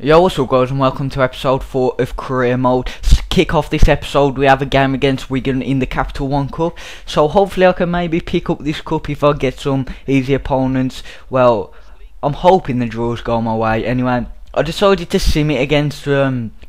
Yo, what's up guys, and welcome to episode 4 of Career Mode. To kick off this episode, we have a game against Wigan in the Capital One Cup. So hopefully I can maybe pick up this cup if I get some easy opponents. Well, I'm hoping the draws go my way. Anyway, I decided to sim it against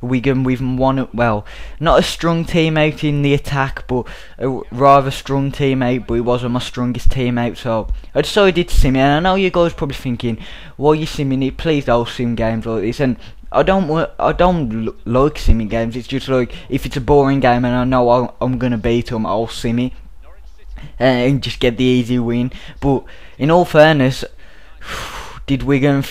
Wigan with one, well, not a strong teammate in the attack, but a rather strong teammate, but he wasn't my strongest teammate, so I decided to sim it. And I know you guys are probably thinking, why are you simming it? Please don't sim games like this. And I don't like simming games. It's just like, if it's a boring game and I know I'm gonna beat them, I'll sim it and just get the easy win. But in all fairness, did Wigan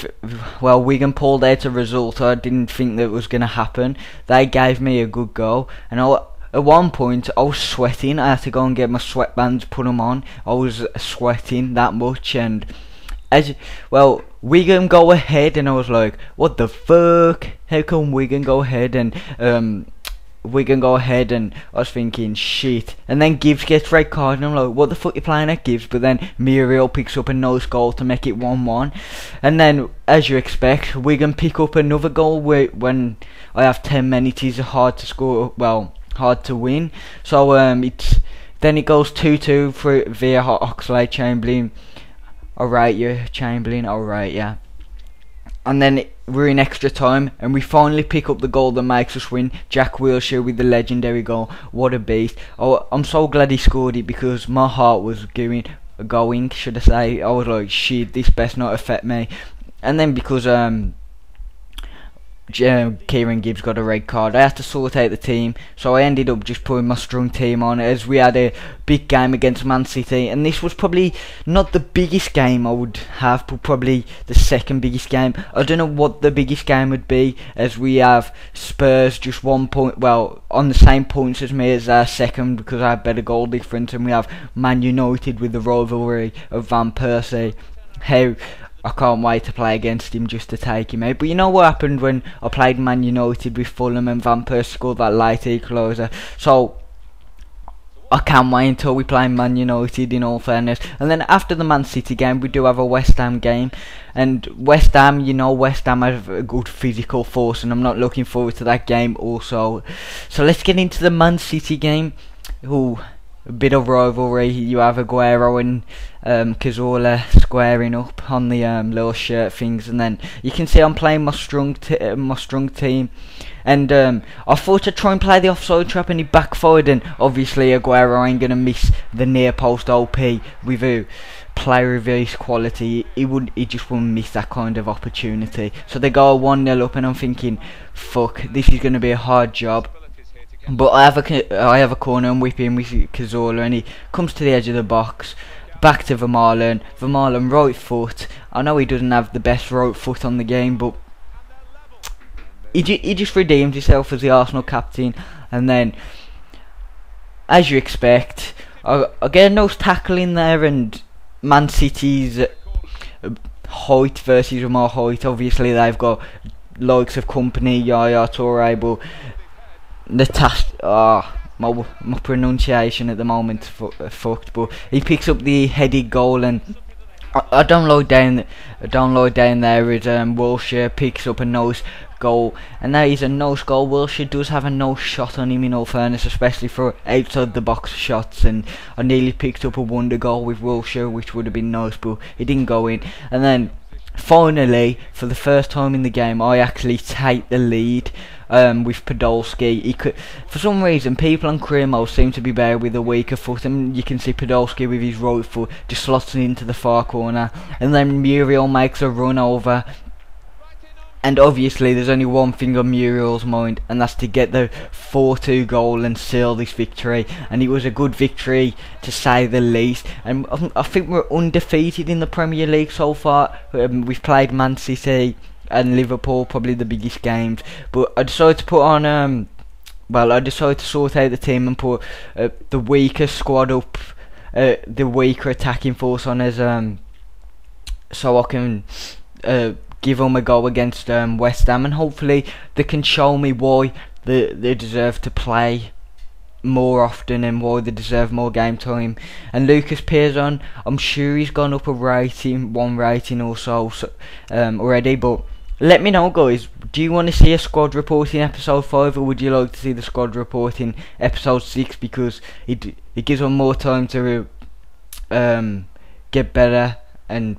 pulled out a result I didn't think that was going to happen. They gave me a good go, and at one point I was sweating. I had to go and get my sweatbands, put them on. I was sweating that much, and Wigan go ahead, and I was like, what the fuck? How come Wigan go ahead? And I was thinking, shit. And then Gibbs gets red card, and I'm like, what the fuck you playing at, Gibbs? But then Muriel picks up a nice goal to make it 1-1. And then, as you expect, Wigan pick up another goal when I have 10 minutes. It's hard to score, well, hard to win. So then it goes 2-2 via Oxlade-Chamberlain. Alright, yeah, Chamberlain, alright, yeah. And then we're in extra time, and we finally pick up the goal that makes us win. Jack Wilshere with the legendary goal. What a beast. Oh, I'm so glad he scored it, because my heart was going, should I say. I was like, shit, this best not affect me. And then because Kieran Gibbs got a red card, I had to sort out the team, so I ended up just putting my strong team on, as we had a big game against Man City. And this was probably not the biggest game I would have, but probably the second biggest game. I don't know what the biggest game would be, as we have Spurs just 1 point, well, on the same points as me as our second, because I have better goal difference, and we have Man United with the rivalry of Van Persie. I can't wait to play against him, just to take him out. But you know what happened when I played Man United with Fulham and Van Persie scored that late equaliser. So I can't wait until we play Man United, in all fairness. And then after the Man City game, we do have a West Ham game. And West Ham, you know, West Ham have a good physical force, and I'm not looking forward to that game also. So let's get into the Man City game. Ooh, a bit of rivalry. You have Aguero and Cazorla squaring up on the little shirt things, and then you can see I'm playing my strong team. And I thought I'd try and play the offside trap, and he backfired. And obviously Aguero ain't gonna miss the near post OP with a player of his quality. He just wouldn't miss that kind of opportunity. So they go 1-0 up, and I'm thinking, fuck, this is gonna be a hard job. But I have a corner and whip in with Cazorla, and he comes to the edge of the box. Back to Vermaelen. Vermaelen, right foot. I know he doesn't have the best right foot on the game, but he just redeemed himself as the Arsenal captain. And then, as you expect, I get a nice tackle in there, and Man City's height versus my height. Obviously, they've got likes of Company, Yaya Toure, but the task, my pronunciation at the moment fucked. But he picks up the headed goal, and I don't lie down there as Wilshere picks up a nice goal, and that is a nice goal. Wilshere does have a nice shot on him, in all fairness, especially for outside the box shots, and I nearly picked up a wonder goal with Wilshere, which would have been nice, but it didn't go in. And then finally, for the first time in the game, I actually take the lead with Podolski. For some reason, people on career mode seem to be better with a weaker foot, and you can see Podolski with his right foot just slots it into the far corner, and then Muriel makes a run over. And obviously there's only one thing on Muriel's mind, and that's to get the 4-2 goal and seal this victory. And it was a good victory, to say the least. And I think we're undefeated in the Premier League so far. We've played Man City and Liverpool, probably the biggest games. But I decided to put on I decided to sort out the team and put the weaker squad up, the weaker attacking force on, as so I can give them a go against West Ham, and hopefully they can show me why they deserve to play more often and why they deserve more game time. And Lucas Piazon, I'm sure he's gone up a rating, one rating or so already, but let me know guys, Do you want to see a squad report in episode 5, or would you like to see the squad report in episode 6, because it gives them more time to get better and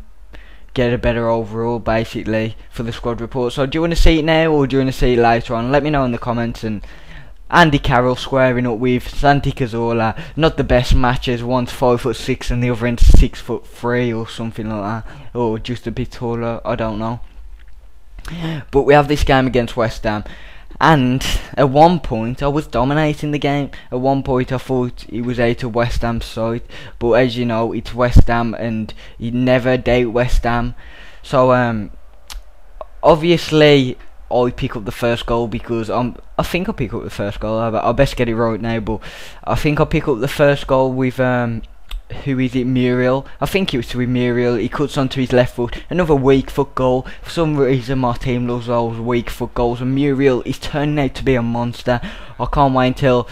get a better overall basically for the squad report. So do you want to see it now, or do you want to see it later on? Let me know in the comments. And Andy Carroll squaring up with Santi Cazorla, not the best matches. One's 5'6" and the other one's 6'3" or something like that, or just a bit taller, I don't know. But we have this game against West Ham, and at one point I was dominating the game. At one point I thought it was out of West Ham's side, but as you know, it's West Ham and you never doubt West Ham. So obviously I pick up the first goal because I think I pick up the first goal. I best get it right now, but I think I pick up the first goal with who is it, Muriel? I think it was with Muriel. He cuts onto his left foot. Another weak foot goal. For some reason my team loves those weak foot goals, and Muriel is turning out to be a monster. I can't wait until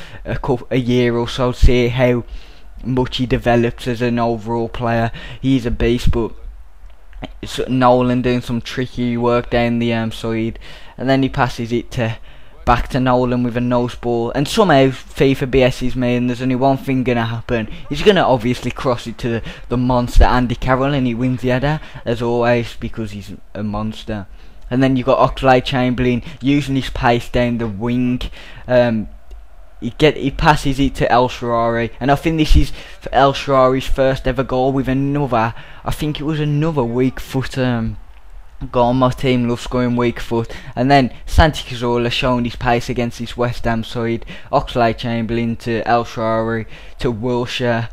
a year or so to see how much he develops as an overall player. He's a beast. But Nolan doing some tricky work down the side, and then he passes it back to Nolan with a nose ball, and somehow FIFA BS's me, and there's only one thing gonna happen. He's gonna obviously cross it to the monster Andy Carroll, and he wins the header as always because he's a monster. And then you got Oxlade-Chamberlain using his pace down the wing. He passes it to El Shaarawy, and I think this is El Shaarawy's first ever goal with another. I think it was another weak foot goal. My team loves scoring weak foot. And then Santi Cazorla showing his pace against this West Ham side. Oxlade-Chamberlain to El Shaarawy to Wilshere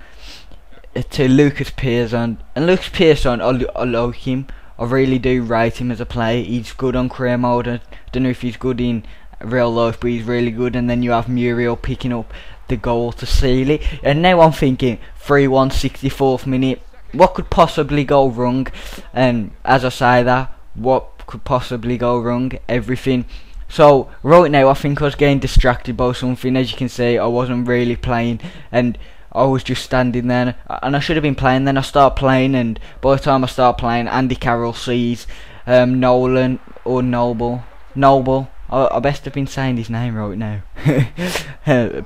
to Lucas Pearson. And Lucas Pearson, I like him. I really do rate him as a player. He's good on career mode. I don't know if he's good in real life, but he's really good. And then you have Muriel picking up the goal to seal it. And now I'm thinking 3-1, 64th minute. What could possibly go wrong? And as I say that, what could possibly go wrong? Everything. So right now I think I was getting distracted by something. As you can see, I wasn't really playing, and I was just standing there, and I should have been playing. Then I start playing, and by the time I start playing, Andy Carroll sees Nolan or Noble. I best have been saying his name right now.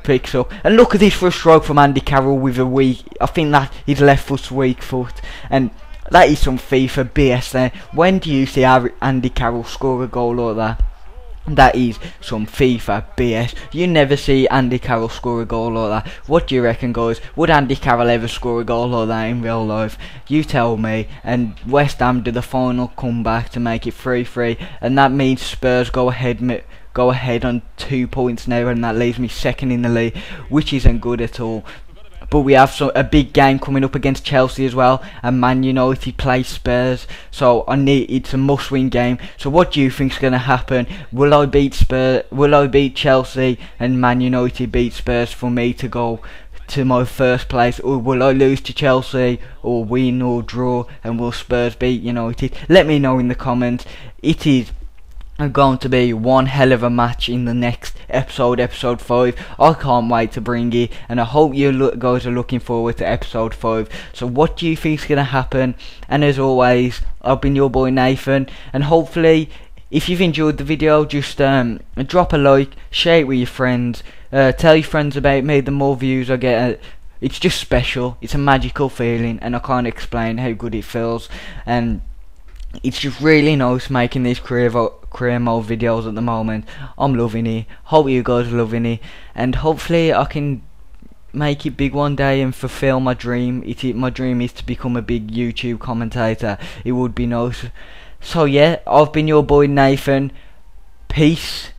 Picks up, and look at this for a stroke from Andy Carroll with a weak. I think that his left foot's weak foot, and that is some FIFA BS there. When do you see Andy Carroll score a goal like that? That is some FIFA BS. You never see Andy Carroll score a goal like that. What do you reckon, guys? Would Andy Carroll ever score a goal like that in real life? You tell me. And West Ham do the final comeback to make it 3-3, and that means Spurs go ahead on 2 points now, and that leaves me second in the league, which isn't good at all. But we have a big game coming up against Chelsea as well, and Man United play Spurs, so it's a must-win game. So what do you think's going to happen? Will I beat Spurs? Will I beat Chelsea and Man United beat Spurs for me to go to my first place, or will I lose to Chelsea, or win or draw, and will Spurs beat United? Let me know in the comments. It is going to be one hell of a match in the next episode 5. I can't wait to bring it, and I hope you guys are looking forward to episode 5. So what do you think is going to happen? And as always, I've been your boy Nathan, and hopefully if you've enjoyed the video, just drop a like, share it with your friends, tell your friends about me. The more views I get, it's just special. It's a magical feeling, and I can't explain how good it feels. And it's just really nice making these career mode videos at the moment. I'm loving it. Hope you guys are loving it, and hopefully I can make it big one day and fulfill my dream. My dream is to become a big YouTube commentator. It would be nice. So yeah, I've been your boy Nathan. Peace.